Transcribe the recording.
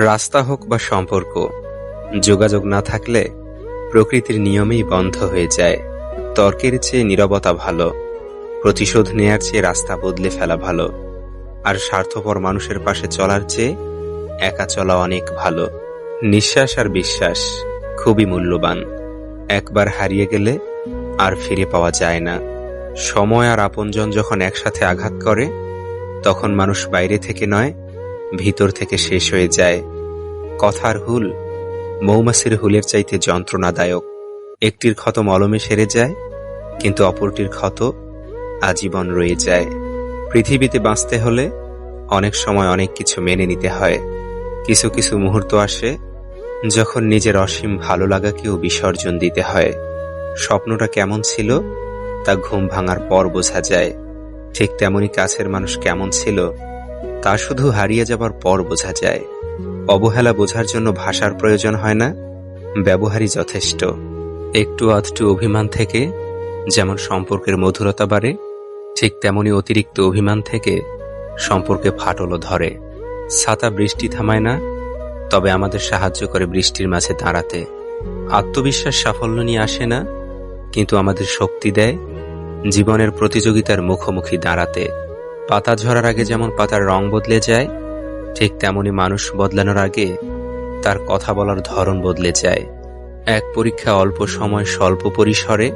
রাস্তা হোক বা সম্পর্ক, যোগাযোগ না থাকলে প্রকৃতির নিয়মেই বন্ধ হয়ে যায়। তর্কের চেয়ে নীরবতা ভালো, প্রতিশোধ নেয়ার চেয়ে রাস্তা বদলে ফেলা ভালো, আর স্বার্থপর মানুষের পাশে চলার চেয়ে একা চলা অনেক ভালো। নিঃশ্বাস আর বিশ্বাস খুবই মূল্যবান, একবার হারিয়ে গেলে আর ফিরে পাওয়া যায় না। সময় আর আপনজন যখন একসাথে আঘাত করে, তখন মানুষ বাইরে থেকে নয়, ভিতর থেকে শেষ হয়ে যায়। কথার হুল মৌমাছির হুলের চাইতে যন্ত্রণাদায়ক। একটির ক্ষত মলমে সেরে যায়, কিন্তু অপরটির ক্ষত আজীবন রয়ে যায়। পৃথিবীতে বাঁচতে হলে অনেক সময় অনেক কিছু মেনে নিতে হয়। কিছু কিছু মুহূর্ত আসে যখন নিজের অসীম ভালো লাগাকেও বিসর্জন দিতে হয়। স্বপ্নটা কেমন ছিল তা ঘুম ভাঙার পর বোঝা যায়, ঠিক তেমনি কাছের মানুষ কেমন ছিল তা শুধু হারিয়ে যাবার পর বোঝা যায়। অবহেলা বোঝার জন্য ভাষার প্রয়োজন হয় না, ব্যবহারই যথেষ্ট। একটু আধটু অভিমান থেকে যেমন সম্পর্কের মধুরতা বাড়ে, ঠিক তেমনি অতিরিক্ত অভিমান থেকে সম্পর্কে ফাটলও ধরে। ছাতা বৃষ্টি থামায় না, তবে আমাদের সাহায্য করে বৃষ্টির মাঝে দাঁড়াতে। আত্মবিশ্বাস সাফল্য নিয়ে আসে না, কিন্তু আমাদের শক্তি দেয় জীবনের প্রতিযোগিতার মুখোমুখি দাঁড়াতে। পাতা ঝরার আগে যেমন পাতার রং বদলে যায়, ঠিক তেমনি মানুষ বদলানোর আগে তার কথা বলার ধরন বদলে যায়। এক পরীক্ষা অল্প সময় স্বল্প পরিসরে,